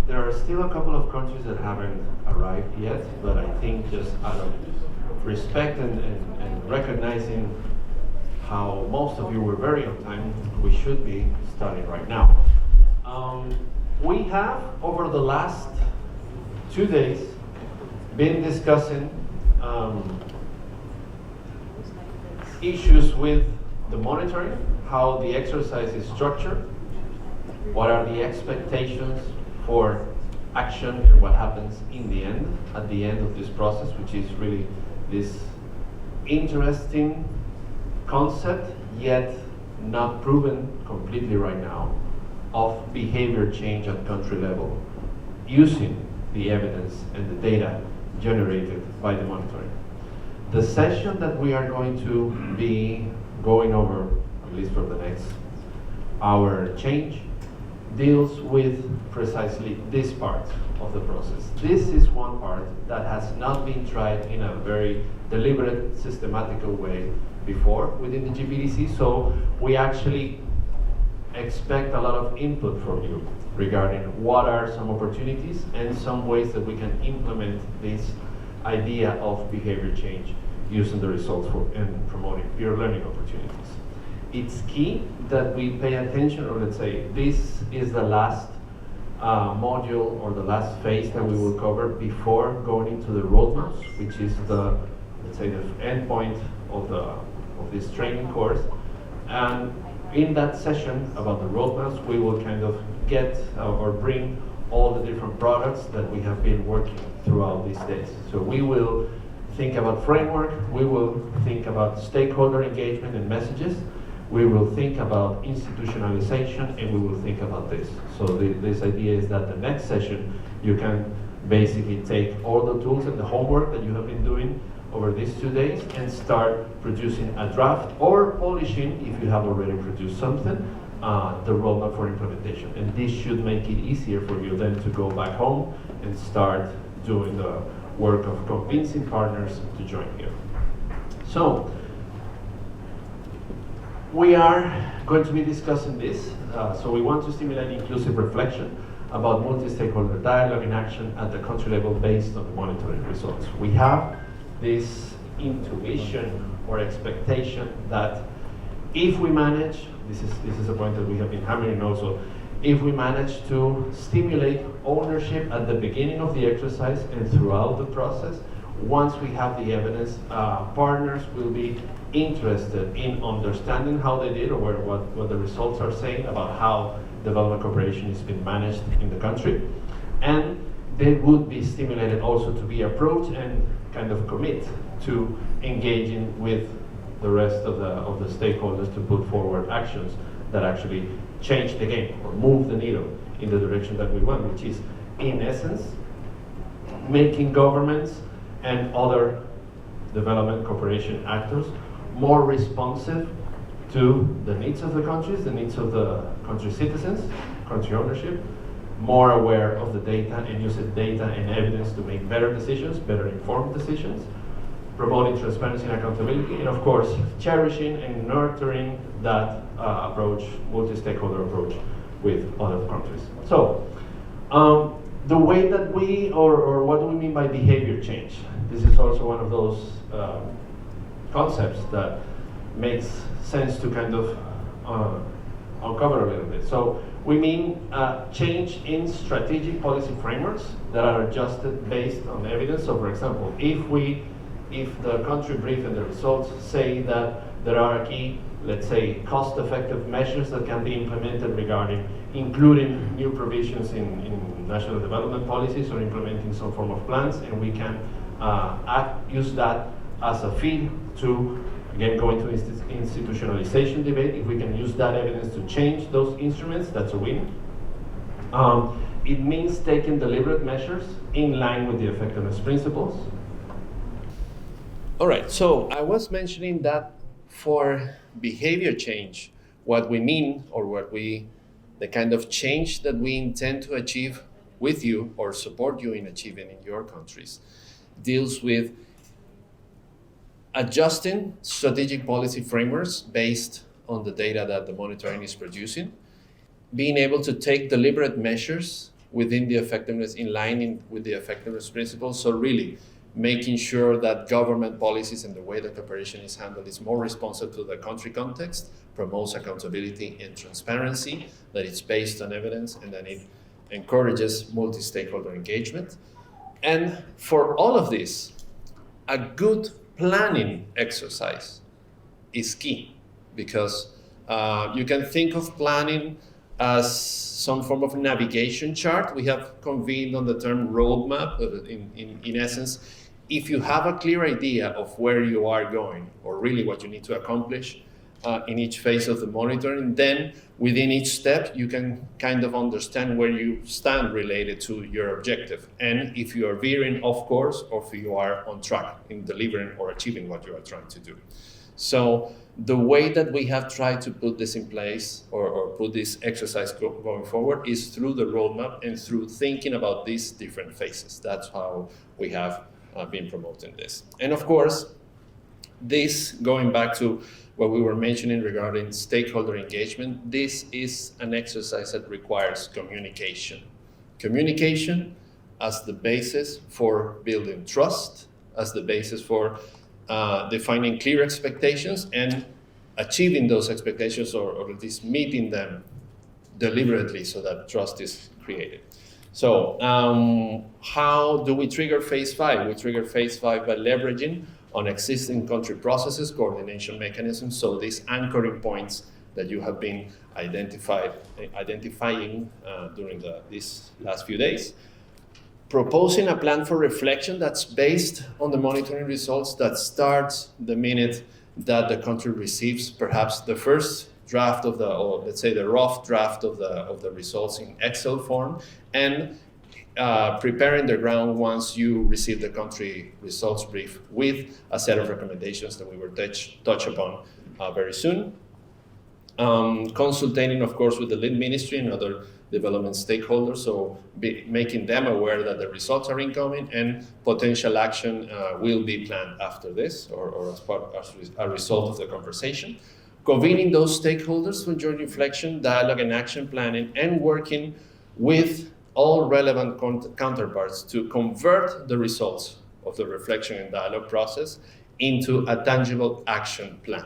There are still a couple of countries that haven't arrived yet, but I think just out of respect and recognizing how most of you were very on time, we should be starting right now. We have, over the last 2 days, been discussing issues with the monitoring, how the exercise is structured, what are the expectations for action and what happens in the end, at the end of this process, which is really this interesting concept, yet not proven completely right now, of behavior change at country level, using the evidence and the data generated by the monitoring. The session that we are going to be going over, at least for the next hour change, deals with precisely this part of the process. This is one part that has not been tried in a very deliberate, systematical way before within the GPEDC, so we actually expect a lot of input from you regarding what are some opportunities and some ways that we can implement this idea of behavior change using the results for and promoting peer learning opportunities. It's key that we pay attention, or let's say this is the last module or the last phase that we will cover before going into the roadmaps, which is the, let's say, the end point of this training course. And in that session about the roadmaps, we will kind of get or bring all the different products that we have been working throughout these days. So we will think about framework, we will think about stakeholder engagement and messages, we will think about institutionalization, and we will think about this. So this idea is that the next session, you can basically take all the tools and the homework that you have been doing over these 2 days and start producing a draft or polishing, if you have already produced something, the roadmap for implementation. And this should make it easier for you then to go back home and start doing the work of convincing partners to join here. So, we are going to be discussing this. So we want to stimulate inclusive reflection about multi-stakeholder dialogue and action at the country level based on the monitoring results. We have this intuition or expectation that if we manage, this is a point that we have been hammering also, if we manage to stimulate ownership at the beginning of the exercise and throughout the process, once we have the evidence, partners will be interested in understanding how they did, or what the results are saying about how development cooperation is being managed in the country. And they would be stimulated also to be approached and kind of commit to engaging with the rest of the stakeholders to put forward actions that actually change the game or move the needle in the direction that we want, which is, in essence, making governments and other development cooperation actors more responsive to the needs of the countries, the needs of the country citizens, country ownership, more aware of the data and using data and evidence to make better decisions, better informed decisions, promoting transparency and accountability, and of course, cherishing and nurturing that approach, multi-stakeholder approach with other countries. So, the way that we, or what do we mean by behavior change? This is also one of those concepts that makes sense to kind of uncover a little bit. So we mean change in strategic policy frameworks that are adjusted based on evidence. So for example, if the country brief and the results say that there are key, let's say, cost-effective measures that can be implemented regarding including new provisions in national development policies or implementing some form of plans, and we can use that as a feed to, again, go into institutionalization debate. If we can use that evidence to change those instruments, that's a win. It means taking deliberate measures in line with the effectiveness principles. All right, so I was mentioning that for behavior change, what we mean, or the kind of change that we intend to achieve with you or support you in achieving in your countries, deals with adjusting strategic policy frameworks based on the data that the monitoring is producing, being able to take deliberate measures within the effectiveness, in line with the effectiveness principles. So really making sure that government policies and the way that cooperation is handled is more responsive to the country context, promotes accountability and transparency, that it's based on evidence, and that it encourages multi-stakeholder engagement. And for all of this, a good planning exercise is key, because you can think of planning as some form of navigation chart. We have convened on the term roadmap. In essence, if you have a clear idea of where you are going, or really what you need to accomplish in each phase of the monitoring, then within each step, you can kind of understand where you stand related to your objective, and if you are veering off course, or if you are on track in delivering or achieving what you are trying to do. So the way that we have tried to put this in place, or put this exercise going forward, is through the roadmap and through thinking about these different phases. That's how we have been promoting this. And of course, this, going back to what we were mentioning regarding stakeholder engagement, this is an exercise that requires communication. Communication as the basis for building trust, as the basis for defining clear expectations and achieving those expectations, or at least meeting them deliberately so that trust is created. So how do we trigger phase 5? We trigger phase 5 by leveraging on existing country processes, coordination mechanisms, so these anchoring points that you have been identifying during these last few days. Proposing a plan for reflection that's based on the monitoring results, that starts the minute that the country receives perhaps the first draft of or let's say the rough draft of the results in Excel form, and preparing the ground once you receive the country results brief with a set of recommendations that we will touch upon very soon. Consulting, of course, with the lead ministry and other development stakeholders, so making them aware that the results are incoming, and potential action will be planned after this, or as a result of the conversation. Convening those stakeholders for joint reflection, dialogue, and action planning, and working with all relevant counterparts to convert the results of the reflection and dialogue process into a tangible action plan.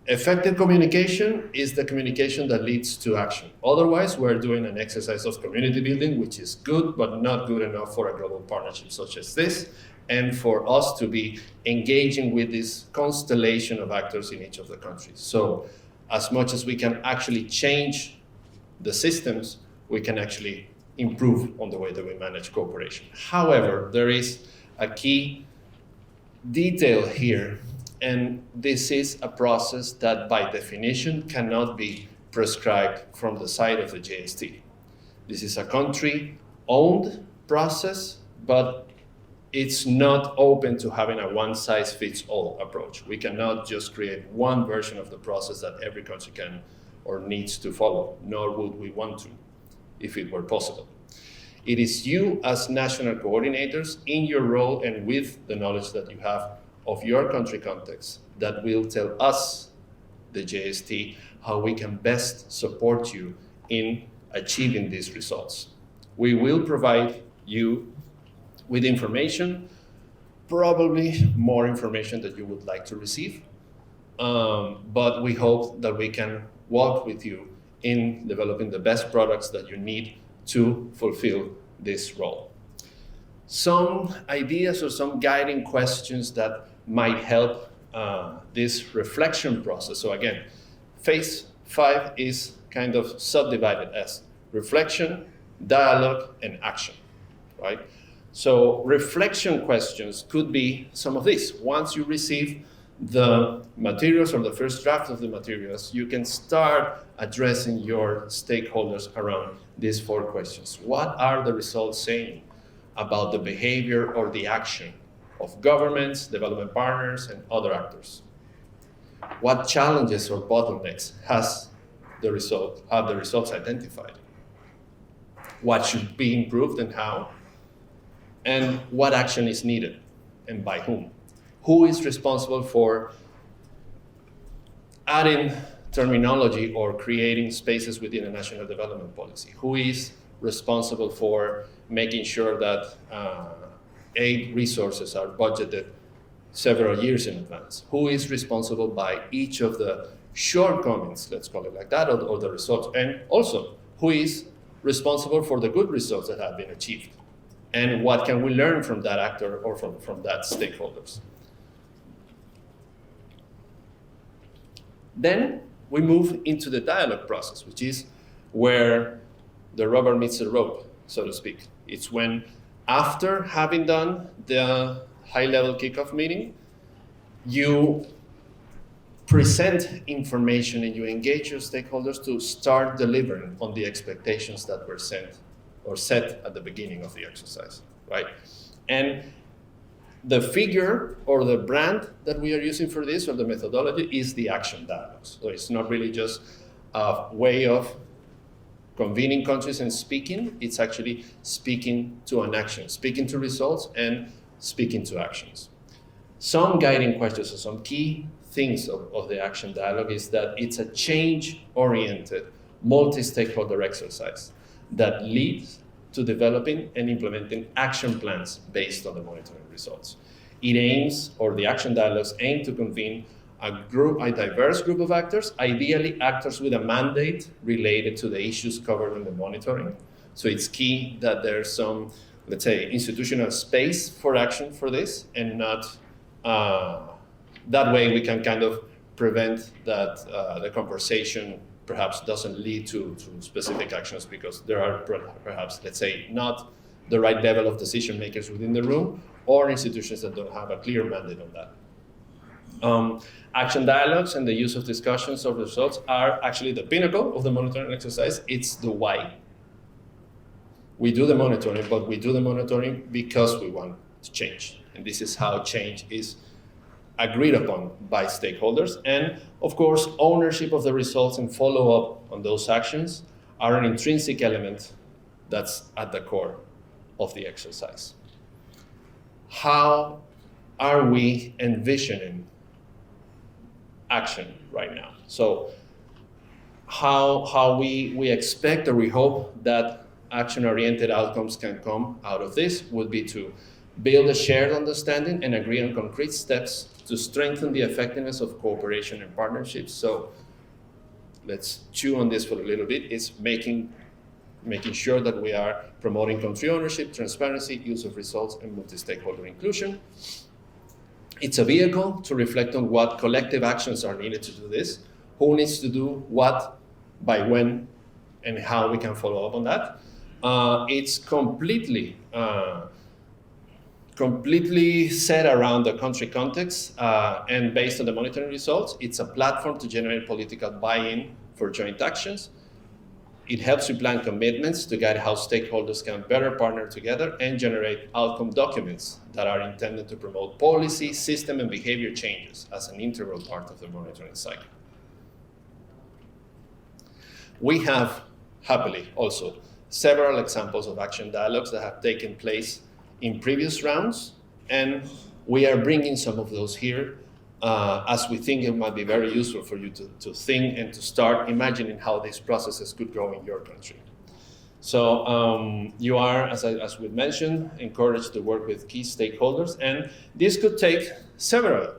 Effective communication is the communication that leads to action. Otherwise, we're doing an exercise of community building, which is good, but not good enough for a global partnership such as this, and for us to be engaging with this constellation of actors in each of the countries. So as much as we can actually change the systems, we can actually improve on the way that we manage cooperation. However, there is a key detail here, and this is a process that by definition cannot be prescribed from the side of the JST. This is a country-owned process, but it's not open to having a one-size-fits-all approach. We cannot just create one version of the process that every country can or needs to follow, nor would we want to, if it were possible. It is you as national coordinators in your role and with the knowledge that you have of your country context that will tell us, the JST, how we can best support you in achieving these results. We will provide you with information, probably more information that you would like to receive, but we hope that we can walk with you in developing the best products that you need to fulfill this role. Some ideas or some guiding questions that might help this reflection process. So again, phase 5 is kind of subdivided as reflection, dialogue, and action, right? So reflection questions could be some of these. Once you receive the materials or the first draft of the materials, you can start addressing your stakeholders around these 4 questions. What are the results saying about the behavior or the action of governments, development partners, and other actors? What challenges or bottlenecks have the results identified? What should be improved and how? And what action is needed and by whom? Who is responsible for adding terminology or creating spaces within a national development policy? Who is responsible for making sure that aid resources are budgeted several years in advance? Who is responsible by each of the shortcomings, let's call it like that, or the results? And also, who is responsible for the good results that have been achieved? And what can we learn from that actor or from that stakeholders? Then we move into the dialogue process, which is where the rubber meets the road, so to speak. It's when, after having done the high-level kickoff meeting, you present information and you engage your stakeholders to start delivering on the expectations that were sent or set at the beginning of the exercise, right? And the figure or the brand that we are using for this, or the methodology, is the action dialogues. So it's not really just a way of convening countries and speaking, it's actually speaking to an action, speaking to results and speaking to actions. Some guiding questions or some key things of the action dialogue is that it's a change-oriented, multi-stakeholder exercise that leads to developing and implementing action plans based on the monitoring results. It aims, or the action dialogues aim to convene a diverse group of actors, ideally actors with a mandate related to the issues covered in the monitoring. So it's key that there's some, let's say, institutional space for action for this, and not, that way we can kind of prevent that the conversation perhaps doesn't lead to specific actions, because there are perhaps, let's say, not the right level of decision makers within the room, or institutions that don't have a clear mandate on that. Action dialogues and the use of discussions of results are actually the pinnacle of the monitoring exercise. It's the why. We do the monitoring, but we do the monitoring because we want to change. And this is how change is agreed upon by stakeholders. And of course, ownership of the results and follow-up on those actions are an intrinsic element that's at the core of the exercise. How are we envisioning action right now? So how we expect, or we hope that action-oriented outcomes can come out of this would be to build a shared understanding and agree on concrete steps to strengthen the effectiveness of cooperation and partnerships. So let's chew on this for a little bit. It's making sure that we are promoting country ownership, transparency, use of results, and multi-stakeholder inclusion. It's a vehicle to reflect on what collective actions are needed to do this, who needs to do what, by when, and how we can follow up on that. It's completely set around the country context and based on the monitoring results. It's a platform to generate political buy-in for joint actions. It helps you plan commitments to guide how stakeholders can better partner together and generate outcome documents that are intended to promote policy, system, and behavior changes as an integral part of the monitoring cycle. We have, happily, also several examples of action dialogues that have taken place in previous rounds, and we are bringing some of those here as we think it might be very useful for you to think and to start imagining how these processes could go in your country. So you are, as we mentioned, encouraged to work with key stakeholders, and this could take several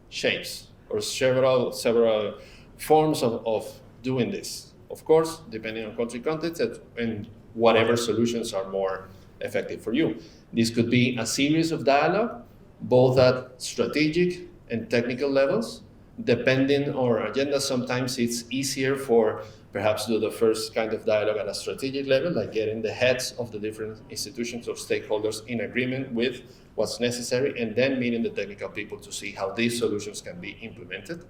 shapes or several forms of doing this. Of course, depending on country context and whatever solutions are more effective for you. This could be a series of dialogue, both at strategic and technical levels. Depending on our agenda, sometimes it's easier for perhaps do the first kind of dialogue at a strategic level, like getting the heads of the different institutions or stakeholders in agreement with what's necessary, and then meeting the technical people to see how these solutions can be implemented.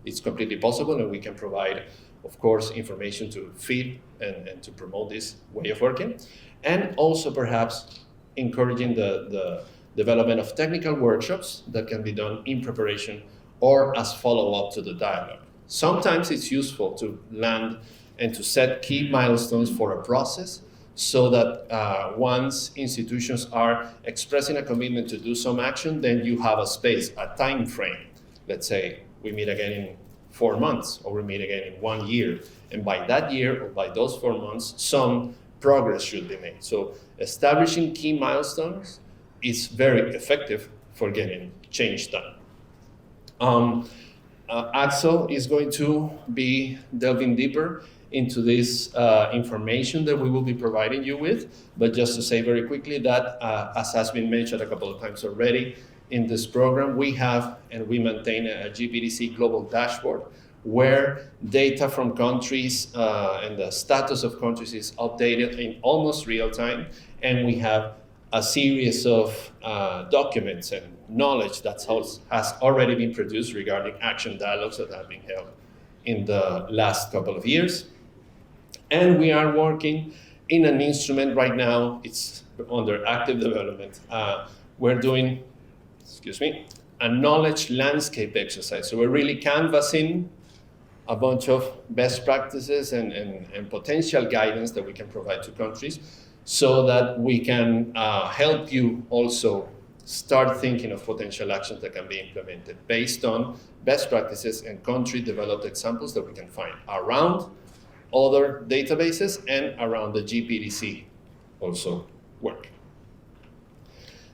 It's completely possible, and we can provide, of course, information to feed and to promote this way of working. And also perhaps encouraging the development of technical workshops that can be done in preparation or as follow-up to the dialogue. Sometimes it's useful to land and to set key milestones for a process so that once institutions are expressing a commitment to do some action, then you have a space, a time frame. Let's say we meet again in 4 months, or we meet again in 1 year. And by that year, or by those 4 months, some progress should be made. So establishing key milestones is very effective for getting change done. Axel is going to be delving deeper into this information that we will be providing you with, but just to say very quickly that, as has been mentioned a couple of times already, in this program we have and we maintain a GPEDC global dashboard where data from countries and the status of countries is updated in almost real time, and we have a series of documents and knowledge that has already been produced regarding action dialogues that have been held in the last couple of years. And we are working in an instrument right now, it's under active development. We're doing, a knowledge landscape exercise. So we're really canvassing a bunch of best practices and potential guidance that we can provide to countries so that we can help you also start thinking of potential actions that can be implemented based on best practices and country-developed examples that we can find around other databases and around the GPEDC also work.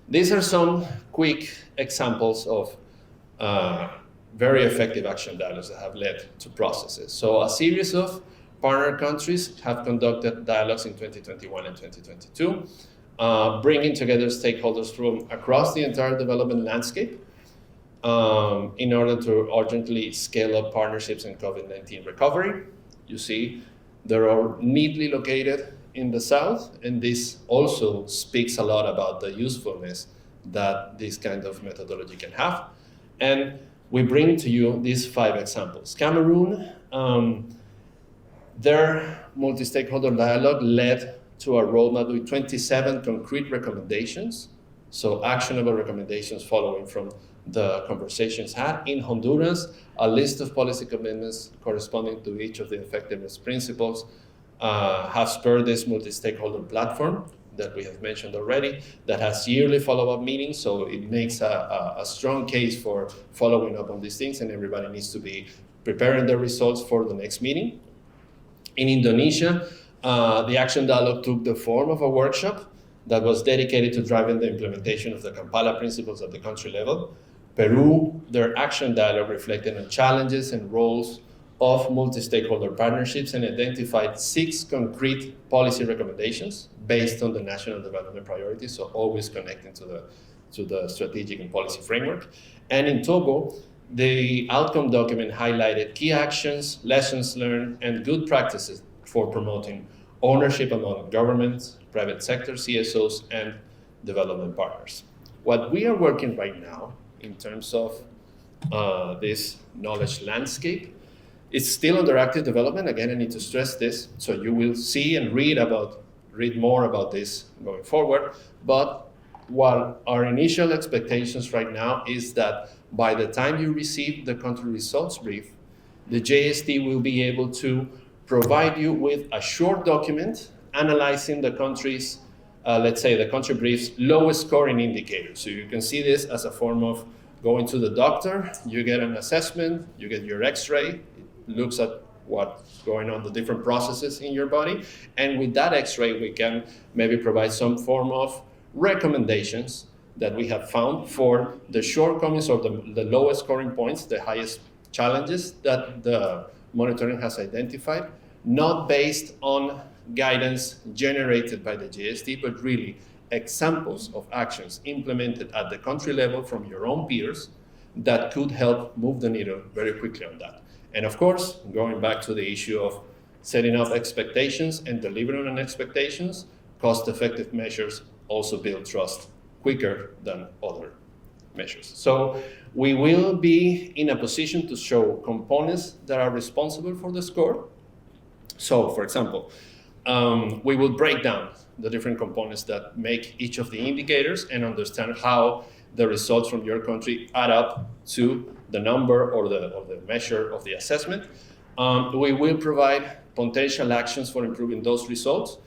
These are some quick examples of very effective action dialogues that have led to processes. So a series of partner countries have conducted dialogues in 2021 and 2022, bringing together stakeholders from across the entire development landscape in order to urgently scale up partnerships in COVID-19 recovery. You see, they're all neatly located in the south, and this also speaks a lot about the usefulness that this kind of methodology can have. And we bring to you these 5 examples. Cameroon, their multi-stakeholder dialogue led to a roadmap with 27 concrete recommendations, so actionable recommendations following from the conversations had. In Honduras, a list of policy commitments corresponding to each of the effectiveness principles have spurred this multi-stakeholder platform that we have mentioned already, that has yearly follow-up meetings, so it makes a strong case for following up on these things, and everybody needs to be preparing their results for the next meeting. In Indonesia, the action dialogue took the form of a workshop that was dedicated to driving the implementation of the Kampala principles at the country level. Peru, their action dialogue reflected on challenges and roles of multi-stakeholder partnerships and identified 6 concrete policy recommendations based on the national development priorities, so always connecting to the strategic and policy framework. And in Togo, the outcome document highlighted key actions, lessons learned, and good practices for promoting ownership among governments, private sector, CSOs, and development partners. What we are working right now in terms of this knowledge landscape, it's still under active development. Again, I need to stress this, so you will see and read more about this going forward. But what our initial expectations right now is that by the time you receive the country results brief, the JST will be able to provide you with a short document analyzing the country's, let's say the country brief's lowest scoring indicators. So you can see this as a form of going to the doctor, you get an assessment, you get your x-ray, it looks at what's going on, the different processes in your body. And with that x-ray, we can maybe provide some form of recommendations that we have found for the shortcomings or the lowest scoring points, the highest challenges that the monitoring has identified, not based on guidance generated by the GST, but really examples of actions implemented at the country level from your own peers that could help move the needle very quickly on that. And of course, going back to the issue of setting up expectations and delivering on expectations, cost-effective measures also build trust quicker than other measures. So we will be in a position to show components that are responsible for the score. So for example, we will break down the different components that make each of the indicators and understand how the results from your country add up to the number or the measure of the assessment. We will provide potential actions for improving those results.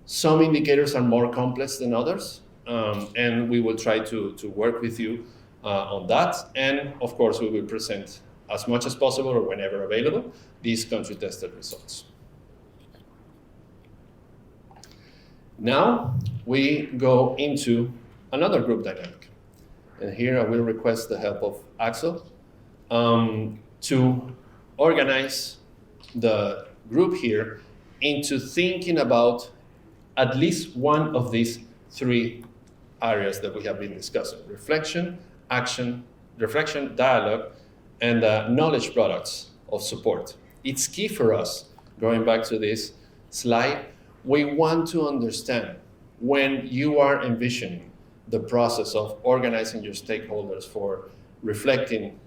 Some indicators are more complex than others, and we will try to work with you on that. And of course, we will present as much as possible or whenever available these country tested results. Now we go into another group dynamic. And here I will request the help of Axel to organize the group here into thinking about at least one of these three areas that we have been discussing: reflection, action, reflection, dialogue, and knowledge products of support. It's key for us, going back to this slide, we want to understand when you are envisioning the process of organizing your stakeholders for reflecting,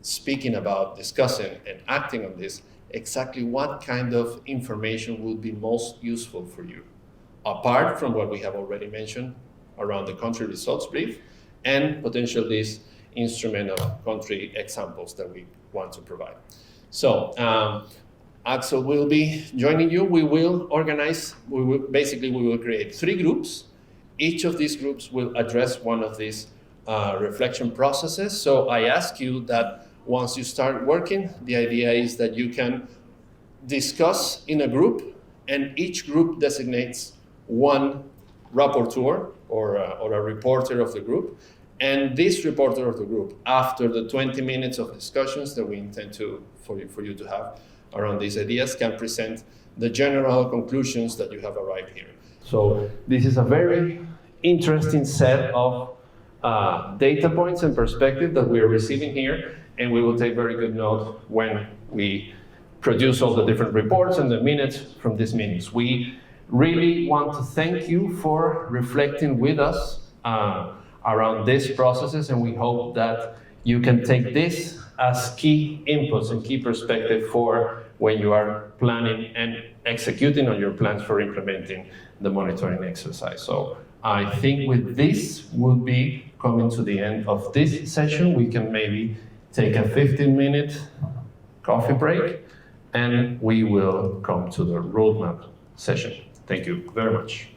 speaking about, discussing, and acting on this, exactly what kind of information will be most useful for you, apart from what we have already mentioned around the country results brief and potentially this instrument of country examples that we want to provide. So Axel will be joining you. We will organize, we will create 3 groups. Each of these groups will address one of these reflection processes. So I ask you that once you start working, the idea is that you can discuss in a group, and each group designates one rapporteur or a reporter of the group. And this reporter of the group, after the 20 minutes of discussions that we intend for you to have around these ideas, can present the general conclusions that you have arrived here. So this is a very interesting set of data points and perspective that we are receiving here, and we will take very good note when we produce all the different reports and the minutes from these meetings. We really want to thank you for reflecting with us around these processes, and we hope that you can take this as key inputs and key perspective for when you are planning and executing on your plans for implementing the monitoring exercise. So I think with this, we'll be coming to the end of this session. We can maybe take a 15-minute coffee break, and we will come to the roadmap session. Thank you very much.